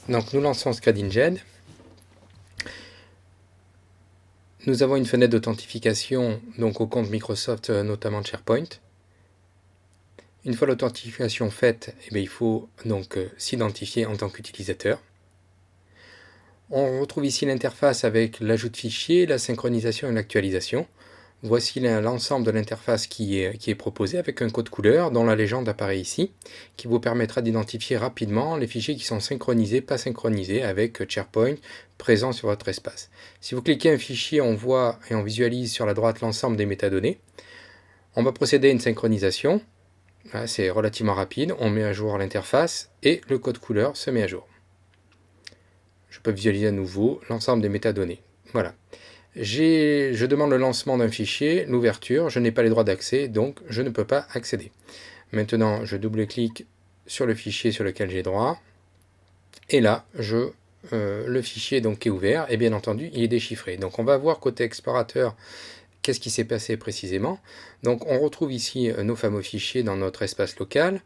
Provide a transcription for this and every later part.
Donc nous lançons ScredInJed. Nous avons une fenêtre d'authentification donc au compte Microsoft, notamment de SharePoint. Une fois l'authentification faite, il faut donc s'identifier en tant qu'utilisateur. On retrouve ici l'interface avec l'ajout de fichiers, la synchronisation et l'actualisation. Voici l'ensemble de l'interface qui est proposée avec un code couleur dont la légende apparaît ici, qui vous permettra d'identifier rapidement les fichiers qui sont synchronisés, pas synchronisés avec SharePoint présent sur votre espace. Si vous cliquez un fichier, on voit et on visualise sur la droite l'ensemble des métadonnées. On va procéder à une synchronisation. C'est relativement rapide. On met à jour l'interface et le code couleur se met à jour. Je peux visualiser à nouveau l'ensemble des métadonnées. Voilà. Je demande le lancement d'un fichier, l'ouverture, je n'ai pas les droits d'accès, donc je ne peux pas accéder. Maintenant, je double-clique sur le fichier sur lequel j'ai droit, et là, le fichier donc, qui est ouvert, et bien entendu, il est déchiffré. Donc on va voir côté explorateur qu'est-ce qui s'est passé précisément. Donc on retrouve ici nos fameux fichiers dans notre espace local.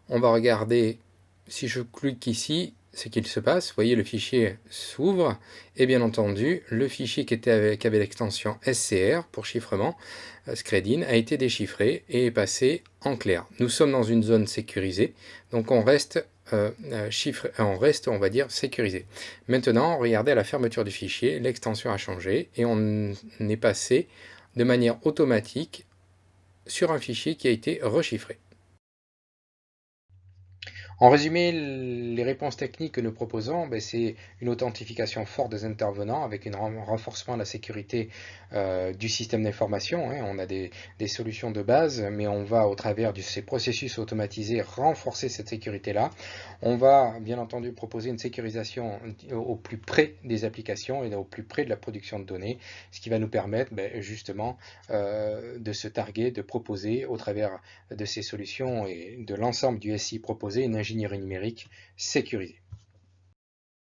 On va regarder, si je clique ici, ce qu'il se passe. Vous voyez, le fichier s'ouvre et bien entendu, le fichier qui avait l'extension SCR pour chiffrement, Scredin, a été déchiffré et est passé en clair. Nous sommes dans une zone sécurisée, donc on reste, on va dire, sécurisé. Maintenant, regardez à la fermeture du fichier, l'extension a changé et on est passé de manière automatique sur un fichier qui a été rechiffré. En résumé, les réponses techniques que nous proposons, c'est une authentification forte des intervenants avec un renforcement de la sécurité du système d'information. On a des solutions de base, mais on va, au travers de ces processus automatisés, renforcer cette sécurité-là. On va, bien entendu, proposer une sécurisation au plus près des applications et au plus près de la production de données, ce qui va nous permettre justement de se targuer, de proposer, au travers de ces solutions et de l'ensemble du SI proposé, une ingénierie numérique sécurisée.